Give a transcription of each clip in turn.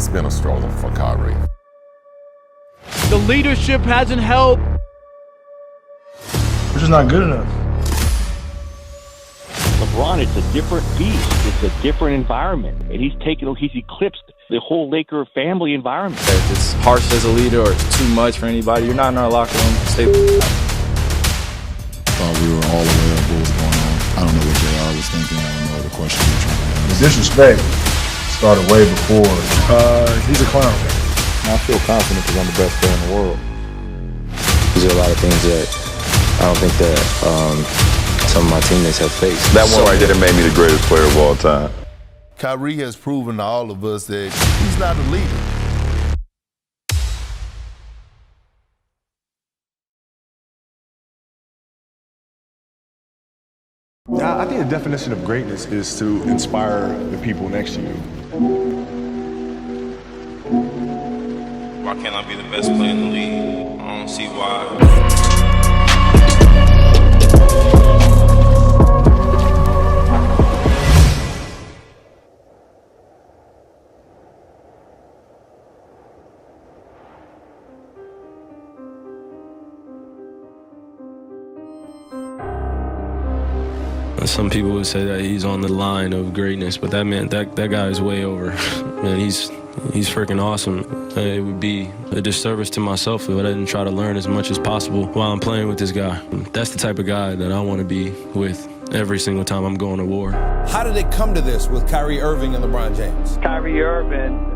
it's been a struggle for Kyrie. The leadership hasn't helped. We're just not good enough. LeBron, it's a different beast. It's a different environment. And he's eclipsed the whole Laker family environment. If it's harsh as a leader or it's too much for anybody, you're not in our locker room. Stay. Thought we were all aware of what was going on. I don't know what JR was thinking. I don't know the question you're trying to ask. The disrespect started way before. He's a clown. I feel confident because I'm the best player in the world. These are a lot of things that I don't think that some of my teammates have faced. That one right there made me the greatest player of all time. Kyrie has proven to all of us that he's not a leader. I think the definition of greatness is to inspire the people next to you. Why can't I be the best player in the league? I don't see why. Some people would say that he's on the line of greatness, but that guy is way over. Man, he's freaking awesome. It would be a disservice to myself if I didn't try to learn as much as possible while I'm playing with this guy. That's the type of guy that I want to be with every single time I'm going to war. How did it come to this with Kyrie Irving and LeBron James? Kyrie Irving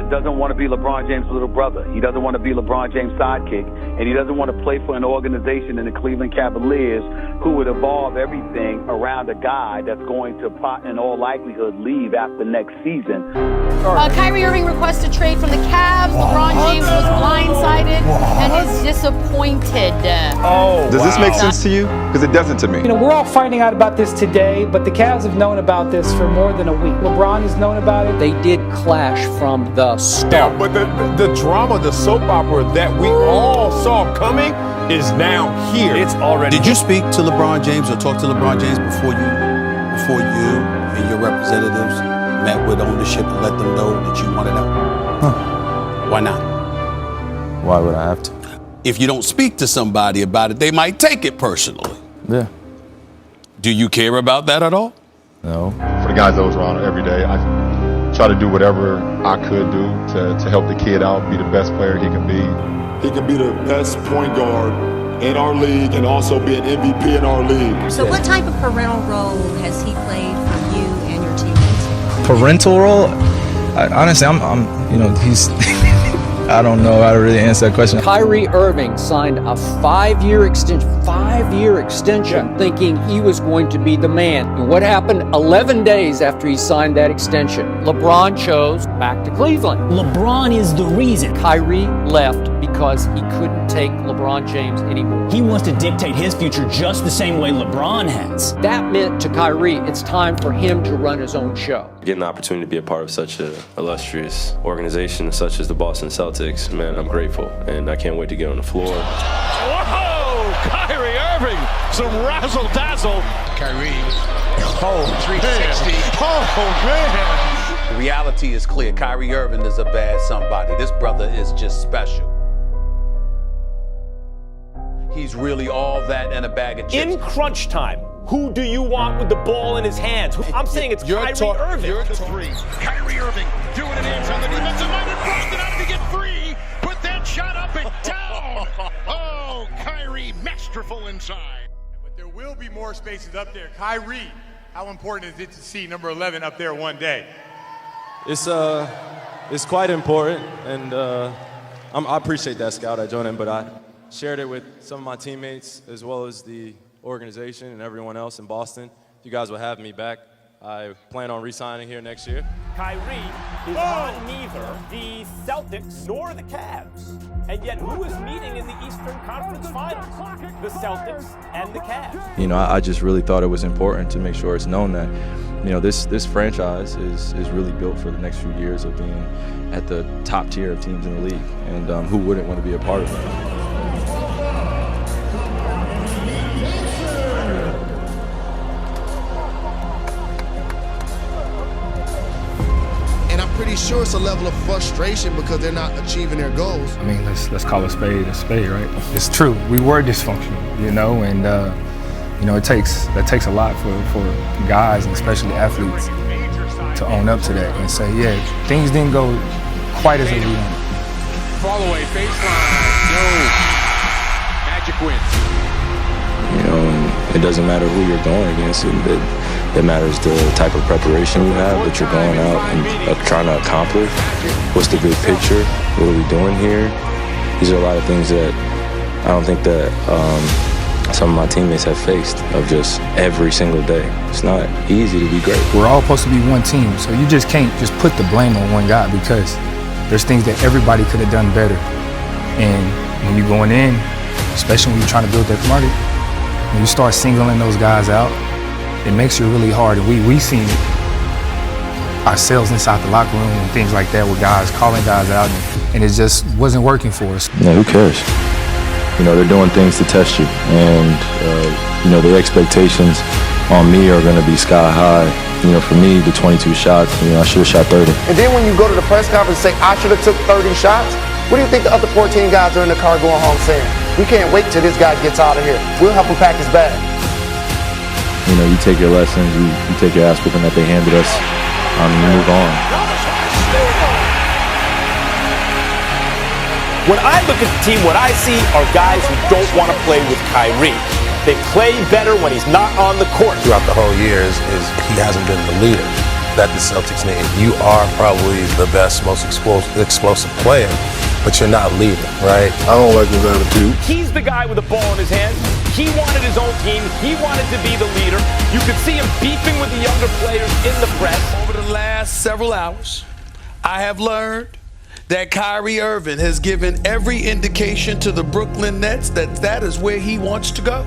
doesn't want to be LeBron James' little brother. He doesn't want to be LeBron James' sidekick. And he doesn't want to play for an organization in the Cleveland Cavaliers who would evolve everything around a guy that's going to, in all likelihood, leave after next season. Kyrie Irving requests a trade from the Cavs. LeBron James was blindsided and is disappointed. Does this make sense to you? Because it doesn't to me. You know, we're all finding out about this today, but the Cavs have known about this for more than a week. LeBron has known about it. They did clash from the start. But the drama, the soap opera that we all saw coming is now here. It's already. Did you speak to LeBron James or talk to LeBron James before you and your representatives met with ownership and let them know that you wanted out? Why not? Why would I have to? If you don't speak to somebody about it, they might take it personally. Yeah. Do you care about that at all? No. For the guys that was around every day, I try to do whatever I could do to help the kid out, be the best player he can be. He can be the best point guard in our league and also be an MVP in our league. So what type of parental role has he played for you and your teammates? Parental role? Honestly, he's... I don't know how to really answer that question. Kyrie Irving signed a 5-year extension, thinking he was going to be the man. And what happened 11 days after he signed that extension? LeBron chose back to Cleveland. LeBron is the reason. Kyrie left because he couldn't take LeBron James anymore. He wants to dictate his future just the same way LeBron has. That meant to Kyrie, it's time for him to run his own show. Getting the opportunity to be a part of such an illustrious organization such as the Boston Celtics, man, I'm grateful, and I can't wait to get on the floor. Whoa! Kyrie Irving, some razzle-dazzle. Kyrie, 360. Oh, man. The reality is clear. Kyrie Irving is a bad somebody. This brother is just special. He's really all that and a bag of chips. In crunch time, who do you want with the ball in his hands? I'm saying it's Kyrie Irving. You're three. Kyrie Irving doing an inch on the defensive line and Boston out to get free. Put that shot up and down. Oh, Kyrie, masterful inside. But there will be more spaces up there. Kyrie, how important is it to see number 11 up there one day? It's quite important, and I appreciate that, Scout. I joined in, but I shared it with some of my teammates as well as the organization and everyone else in Boston. If you guys will have me back, I plan on re-signing here next year. Kyrie is on neither the Celtics nor the Cavs. And yet who is meeting in the Eastern Conference Finals? The Celtics and the Cavs. You know, I just really thought it was important to make sure it's known that, you know, this franchise is really built for the next few years of being at the top tier of teams in the league. And who wouldn't want to be a part of that? pretty sure it's a level of frustration because they're not achieving their goals. I mean, let's call a spade, right? It's true. We were dysfunctional, you know, and you know, that takes a lot for guys and especially athletes to own up to that and say, yeah, things didn't go quite as we wanted. Fall away, baseline, no. Magic wins. You know, and it doesn't matter who you're going against. It matters the type of preparation you have that you're going out and trying to accomplish. What's the big picture? What are we doing here? These are a lot of things that I don't think that some of my teammates have faced of just every single day. It's not easy to be great. We're all supposed to be one team, so you just can't just put the blame on one guy because there's things that everybody could have done better. And when you're going in, especially when you're trying to build that commodity, when you start singling those guys out, it makes it really hard. And we seen it ourselves inside the locker room and things like that with guys calling guys out, and it just wasn't working for us. Yeah, who cares? You know, they're doing things to test you, and you know, the expectations on me are going to be sky high. You know, for me, the 22 shots, you know, I should have shot 30. And then when you go to the press conference and say, I should have took 30 shots, what do you think the other 14 guys are in the car going home saying? We can't wait till this guy gets out of here. We'll help him pack his bag. You know, you take your lessons, you take your ass whooping that they handed us, and you move on. When I look at the team, what I see are guys who don't want to play with Kyrie. They play better when he's not on the court. Throughout the whole year is he hasn't been the leader that the Celtics need. You are probably the best, most explosive player, but you're not leading, right? I don't like his attitude. He's the guy with the ball in his hand. He wanted his own team. He wanted to be the leader. You could see him beefing with the younger players in the press. Over the last several hours, I have learned that Kyrie Irving has given every indication to the Brooklyn Nets that is where he wants to go.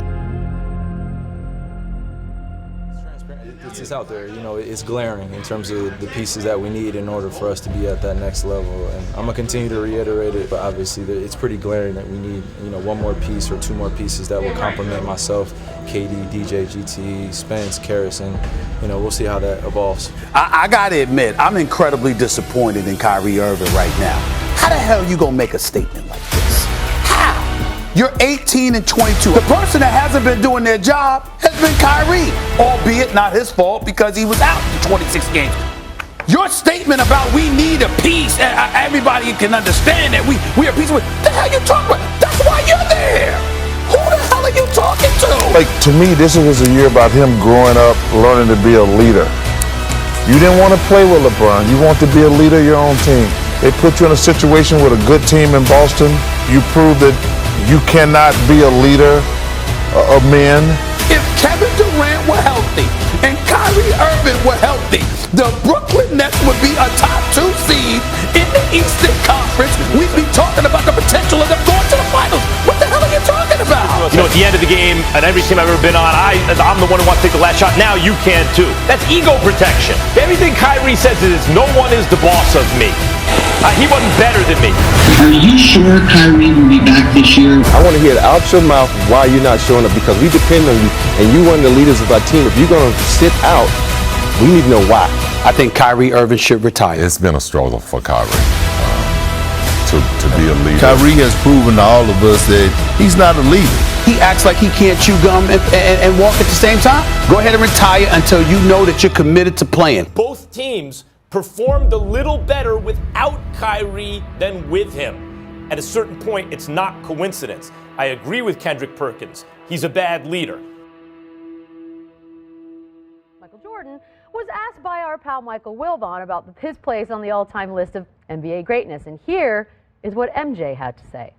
It's just out there, you know, it's glaring in terms of the pieces that we need in order for us to be at that next level. And I'm gonna continue to reiterate it, but obviously it's pretty glaring that we need, you know, one more piece or two more pieces that will complement myself, KD, DJ, GT, Spence, Karras, and, you know, we'll see how that evolves. I gotta admit, I'm incredibly disappointed in Kyrie Irving right now. How the hell are you gonna make a statement like this? How? You're 18 and 22. The person that hasn't been doing their job has been Kyrie, albeit not his fault because he was out in 26 games. Your statement about we need a piece, everybody can understand that we are a piece. What the hell you talking about? That's why you're there. Who the hell are you talking to? Like, to me, this was a year about him growing up, learning to be a leader. You didn't want to play with LeBron. You want to be a leader of your own team. They put you in a situation with a good team in Boston. You proved that you cannot be a leader of men. If Kevin Durant were healthy and Kyrie Irving were healthy, the Brooklyn Nets would be a top 2 seed in the Eastern Conference. We'd be talking about the potential of them going to the finals. What the hell are you talking about? You know, at the end of the game, at every team I've ever been on, I'm the one who wants to take the last shot. Now you can too. That's ego protection. Everything Kyrie says is, no one is the boss of me. He wasn't better than me. Are you sure Kyrie will be back this year? I want to hear it out your mouth why you're not showing up, because we depend on you, and you're one of the leaders of our team. If you're going to sit out, we need to know why. I think Kyrie Irving should retire. It's been a struggle for Kyrie to be a leader. Kyrie has proven to all of us that he's not a leader. He acts like he can't chew gum and walk at the same time. Go ahead and retire until you know that you're committed to playing. Both teams performed a little better without Kyrie than with him. At a certain point, it's not coincidence. I agree with Kendrick Perkins. He's a bad leader. Michael Jordan was asked by our pal Michael Wilbon about his place on the all-time list of NBA greatness. And here is what MJ had to say.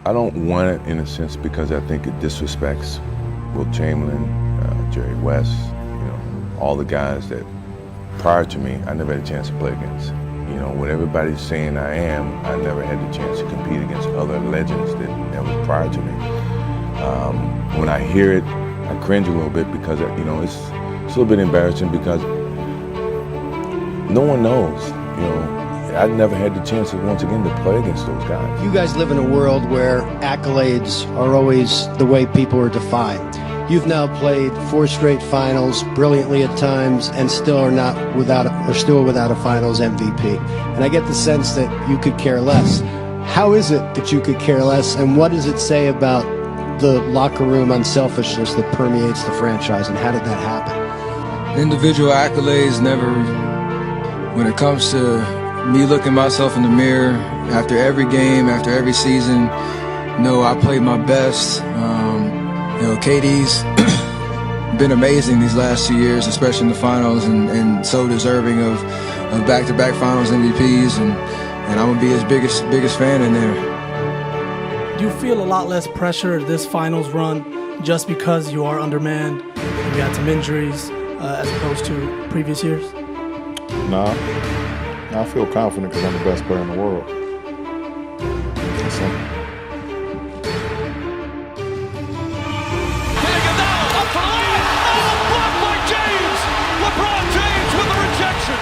I don't want it in a sense because I think it disrespects Will Chamberlain, Jerry West, you know, all the guys that prior to me, I never had a chance to play against. You know, what everybody's saying I am, I never had the chance to compete against other legends that were prior to me. When I hear it, I cringe a little bit because, you know, it's a little bit embarrassing because no one knows, you know. I never had the chance once again to play against those guys. You guys live in a world where accolades are always the way people are defined. You've now played 4 straight finals, brilliantly at times, and still are not without are still without a Finals MVP. And I get the sense that you could care less. How is it that you could care less, and what does it say about the locker room unselfishness that permeates the franchise, and how did that happen? Individual accolades never, when it comes to me looking myself in the mirror after every game, after every season, no, I played my best. KD's been amazing these last 2 years, especially in the finals, and so deserving of back-to-back finals MVPs, and I'm gonna be his biggest fan in there. Do you feel a lot less pressure this finals run just because you are undermanned? You had some injuries as opposed to previous years? No, I feel confident because I'm the best player in the world. That's simple. LeBron James with a rejection.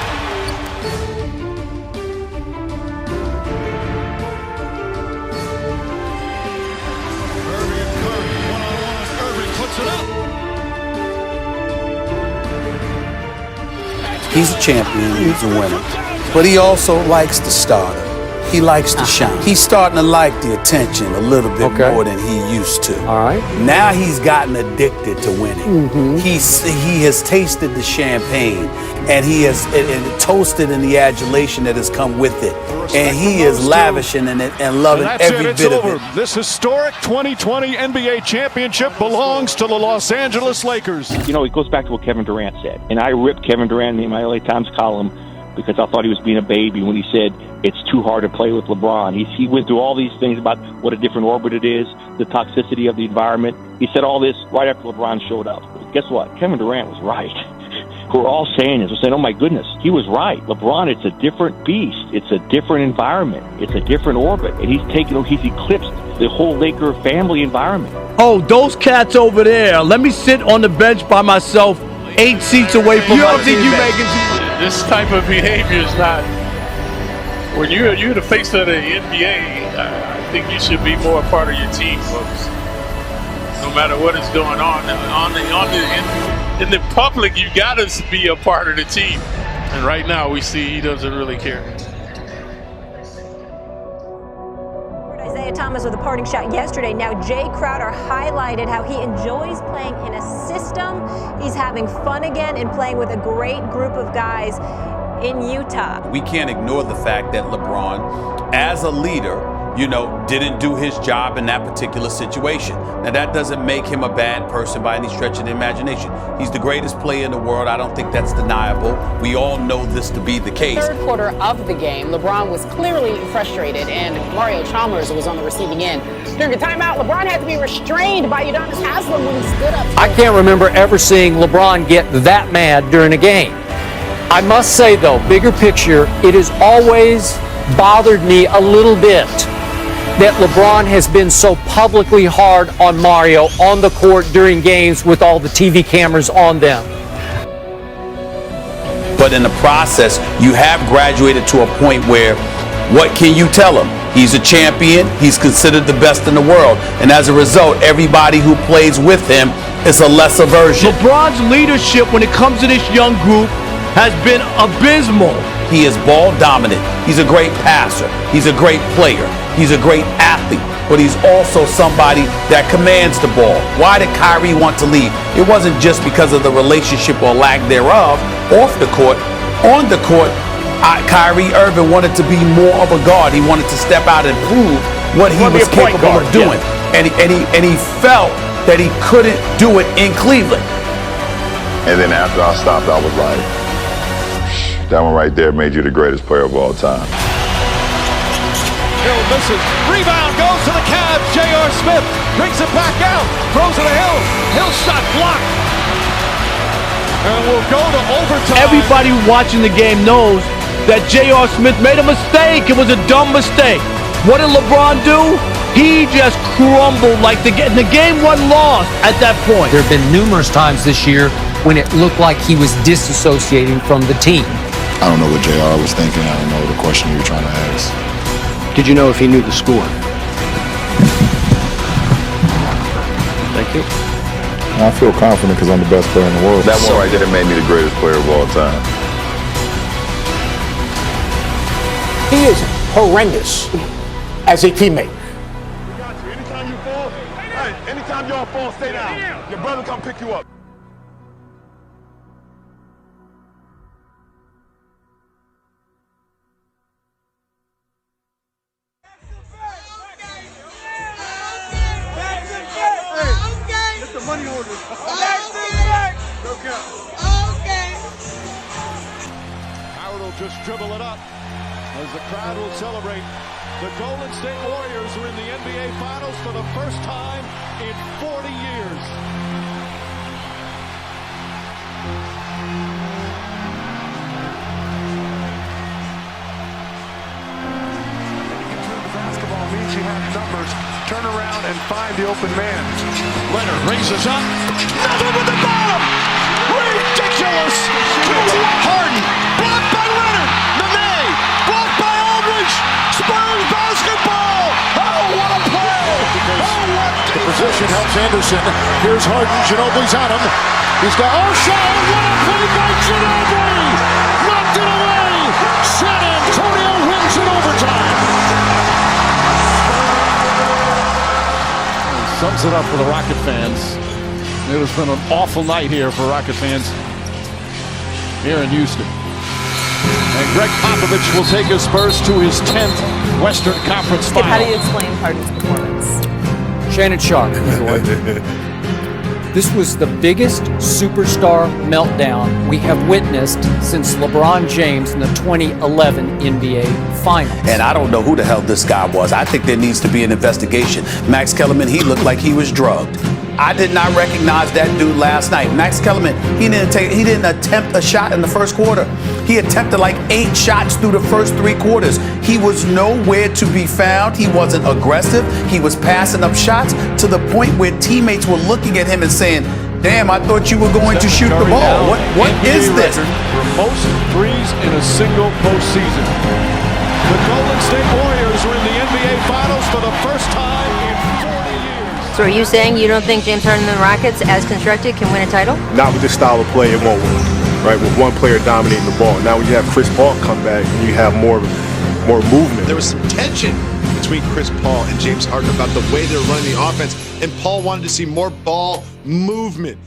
Irving and Curry, one-on-one. Irving puts it up. He's a champion, he's a winner. But he also likes the starter. He likes to shine. He's starting to like the attention a little bit more than he used to. All right. Now he's gotten addicted to winning. He has tasted the champagne, and he has toasted in the adulation that has come with it. And he is lavishing in it and loving every bit of it. This historic 2020 NBA championship belongs to the Los Angeles Lakers. You know, it goes back to what Kevin Durant said. And I ripped Kevin Durant in my LA Times column because I thought he was being a baby when he said it's too hard to play with LeBron. He went through all these things about what a different orbit it is, the toxicity of the environment. He said all this right after LeBron showed up. But guess what? Kevin Durant was right. We're all saying this. We're saying, oh, my goodness, he was right. LeBron, it's a different beast. It's a different environment. It's a different orbit. And he's eclipsed the whole Laker family environment. Oh, those cats over there. Let me sit on the bench by myself, 8 seats away from my teammate. This type of behavior is not. When you're the face of the NBA, I think you should be more a part of your team, folks. No matter what is going on in the public, you got to be a part of the team. And right now, we see he doesn't really care. Isaiah Thomas with a parting shot yesterday. Now Jay Crowder highlighted how he enjoys playing in a system. He's having fun again and playing with a great group of guys in Utah. We can't ignore the fact that LeBron, as a leader, didn't do his job in that particular situation. Now, that doesn't make him a bad person by any stretch of the imagination. He's the greatest player in the world. I don't think that's deniable. We all know this to be the case. Third quarter of the game, LeBron was clearly frustrated, and Mario Chalmers was on the receiving end. During a timeout, LeBron had to be restrained by Udonis Haslem when he stood up. I can't remember ever seeing LeBron get that mad during a game. I must say, though, bigger picture, it has always bothered me a little bit that LeBron has been so publicly hard on Mario on the court during games with all the TV cameras on them. But in the process, you have graduated to a point where, what can you tell him? He's a champion. He's considered the best in the world. And as a result, everybody who plays with him is a lesser version. LeBron's leadership when it comes to this young group has been abysmal. He is ball dominant. He's a great passer. He's a great player. He's a great athlete. But he's also somebody that commands the ball. Why did Kyrie want to leave? It wasn't just because of the relationship or lack thereof off the court. On the court, Kyrie Irving wanted to be more of a guard. He wanted to step out and prove what he was capable of doing. Yeah. And he felt that he couldn't do it in Cleveland. And then after I stopped, I was like, that one right there made you the greatest player of all time. Hill misses. Rebound goes to the Cavs. J.R. Smith brings it back out. Throws it to Hill. Hill shot blocked. And we'll go to overtime. Everybody watching the game knows that J.R. Smith made a mistake. It was a dumb mistake. What did LeBron do? He just crumbled like the game wasn't lost at that point. There have been numerous times this year when it looked like he was disassociating from the team. I don't know what JR was thinking. I don't know the question you were trying to ask. Did you know if he knew the score? Thank you. I feel confident because I'm the best player in the world. That one right there made me the greatest player of all time. He is horrendous as a teammate. Anytime you fall, hey, anytime y'all fall, stay down. Your brother come pick you up. Hey, it's the money order. No count. Okay. Howard will just dribble it up as the crowd will celebrate. The Golden State Warriors are in the NBA Finals for the first time in 40 years. Basketball means you have numbers. Turn around and find the open man. Leonard raises up. Nothing with the bottom. Ridiculous. Harden. Blocked by Leonard. Nene. Blocked by Aldridge. Spurs basketball. Oh, what a play. Oh, what the position helps Anderson. Here's Harden. Ginobili's on him. He's got shot. What a play by Ginobili. Knocked it away. San Antonio wins in overtime. Sums it up for the Rocket fans. It has been an awful night here for Rocket fans here in Houston. And Greg Popovich will take his Spurs to his 10th Western Conference final. How do you explain Harden's performance? Shannon Sharp. This was the biggest superstar meltdown we have witnessed since LeBron James in the 2011 NBA Finals. And I don't know who the hell this guy was. I think there needs to be an investigation. Max Kellerman, he looked like he was drugged. I did not recognize that dude last night. Max Kellerman, he didn't attempt a shot in the first quarter. He attempted like 8 shots through the first 3 quarters. He was nowhere to be found. He wasn't aggressive. He was passing up shots to the point where teammates were looking at him and saying, damn, I thought you were going to shoot the ball. What is this? For most threes in a single postseason. The Golden State Warriors are in the NBA Finals for the first time in 40 years. So are you saying you don't think James Harden and the Rockets, as constructed, can win a title? Not with this style of play, it won't work. Right, with one player dominating the ball. Now when you have Chris Paul come back, you have more movement. There was some tension between Chris Paul and James Harden about the way they're running the offense, and Paul wanted to see more ball movement.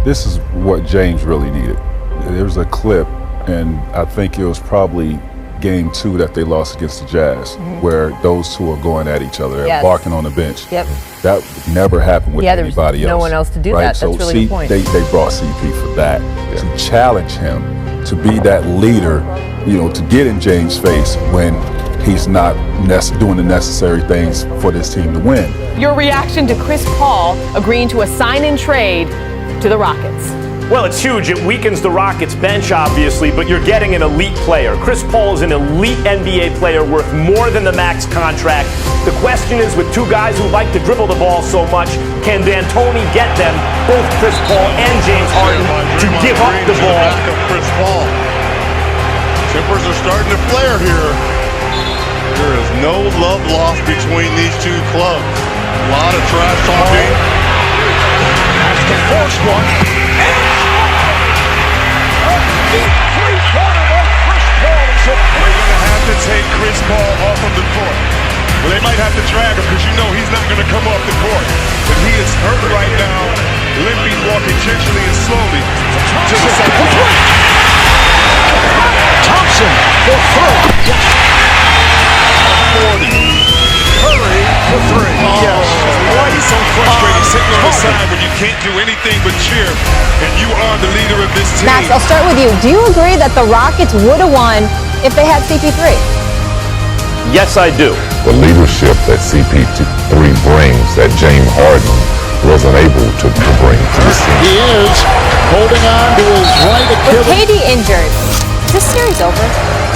This is what James really needed. There was a clip, and I think it was probably game 2 that they lost against the Jazz, where those two are going at each other, they're barking on the bench. Yep. That never happened with anybody else. No one else to do right? that. So That's really the point. They brought CP for that, to challenge him, to be that leader, to get in James' face when he's not doing the necessary things for this team to win. Your reaction to Chris Paul agreeing to a sign-in trade to the Rockets? Well, it's huge. It weakens the Rockets bench, obviously, but you're getting an elite player. Chris Paul is an elite NBA player worth more than the max contract. The question is, with 2 guys who like to dribble the ball so much, can D'Antoni get them, both Chris Paul and James Harden, to give up the ball? Chris Paul. Tempers are starting to flare here. There is no love lost between these 2 clubs. A lot of trash talking. That's the first one. Three-quarter by Chris Paul. They're going to have to take Chris Paul off of the court. Well, they might have to drag him because he's not going to come off the court. But he is hurt right now, limping, walking gingerly and slowly to the sideline. Thompson for 40. Curry for 3. Yes. Why he's so frustrated sitting on the side when you can't do anything but cheer, and you are the leader of this team. Max, I'll start with you. Do you agree that the Rockets would have won if they had CP3? Yes, I do. The leadership that CP3 brings, that James Harden wasn't able to bring to this team. He is holding on to his right With Achilles. KD injured, is this series over?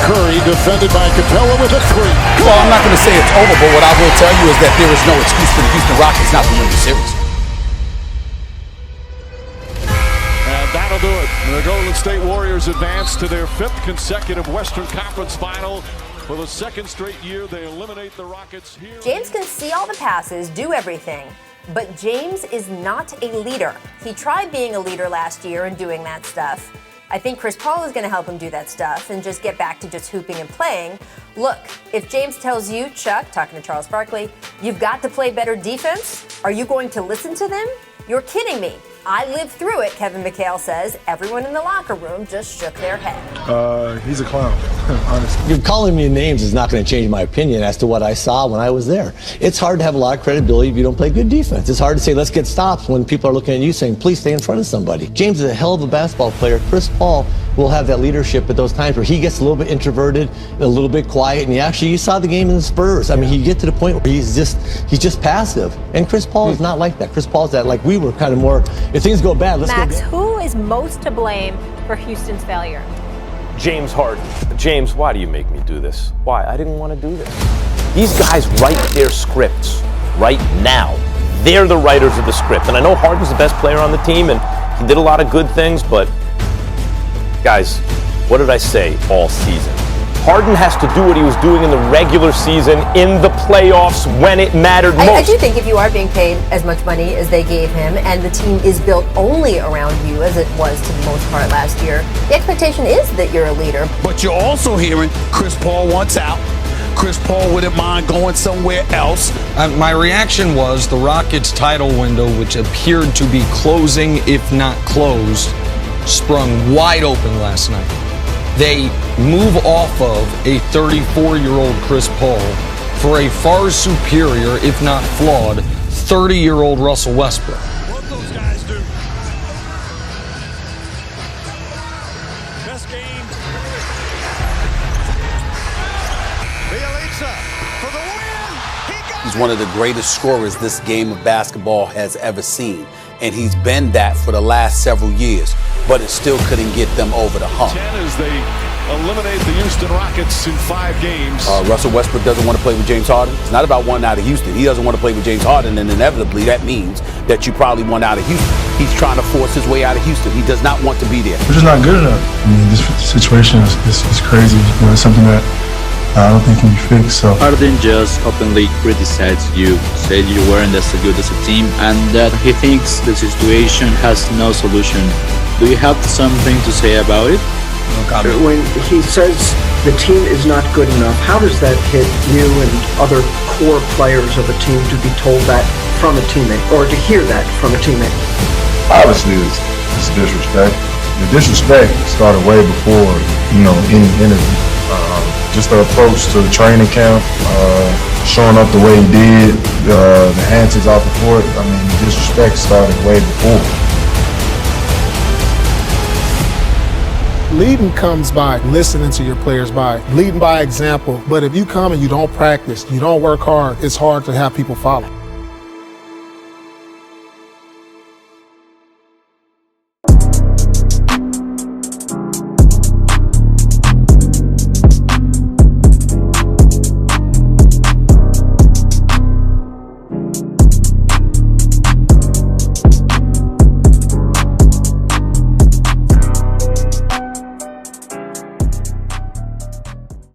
Curry defended by Capella with a 3. Well, I'm not going to say it's over, but what I will tell you is that there is no excuse for the Houston Rockets not to win the series. Golden State Warriors advance to their 5th consecutive Western Conference final. For the 2nd straight year, they eliminate the Rockets here. James can see all the passes, do everything, but James is not a leader. He tried being a leader last year and doing that stuff. I think Chris Paul is going to help him do that stuff and just get back to just hooping and playing. Look, if James tells you, Chuck, talking to Charles Barkley, you've got to play better defense, are you going to listen to them? You're kidding me. I lived through it, Kevin McHale says. Everyone in the locker room just shook their head. He's a clown, honestly. You calling me names is not going to change my opinion as to what I saw when I was there. It's hard to have a lot of credibility if you don't play good defense. It's hard to say, let's get stops when people are looking at you saying, please stay in front of somebody. James is a hell of a basketball player. Chris Paul will have that leadership at those times where he gets a little bit introverted, a little bit quiet, and you saw the game in the Spurs. I mean, you get to the point where he's just passive. And Chris Paul is not like that. Chris Paul's that, like we were kind of more, if things go bad, let's Max, go. who is most to blame for Houston's failure? James Harden. James, why do you make me do this? Why? I didn't want to do this. These guys write their scripts right now. They're the writers of the script. And I know Harden's the best player on the team, and he did a lot of good things, but guys, what did I say all season? Harden has to do what he was doing in the regular season, in the playoffs, when it mattered most. I do think if you are being paid as much money as they gave him, and the team is built only around you, as it was to the most part last year, the expectation is that you're a leader. But you're also hearing Chris Paul wants out. Chris Paul wouldn't mind going somewhere else. My reaction was the Rockets' title window, which appeared to be closing, if not closed, sprung wide open last night. They move off of a 34-year-old Chris Paul for a far superior, if not flawed, 30-year-old Russell Westbrook. What those guys do. Best game. Bielitsa for the win. He's one of the greatest scorers this game of basketball has ever seen. And he's been that for the last several years, but it still couldn't get them over the hump. 10 as they eliminate the Houston Rockets in 5 games. Russell Westbrook doesn't want to play with James Harden. It's not about one out of Houston. He doesn't want to play with James Harden, and inevitably that means that you probably want out of Houston. He's trying to force his way out of Houston. He does not want to be there. We're just not good enough. I mean, this situation is crazy. It's something that I don't think can be fixed. So Harden just openly criticized you, said you weren't as good as a team, and that he thinks the situation has no solution. Do you have something to say about it? When he says the team is not good enough, how does that hit you and other core players of a team to be told that from a teammate, or to hear that from a teammate? obviously it's disrespect. The disrespect started way before, any interview. Just the approach to the training camp, showing up the way he did, the antics off the court. I mean, the disrespect started way before. Leading comes by listening to your players, by leading by example. But if you come and you don't practice, you don't work hard, it's hard to have people follow.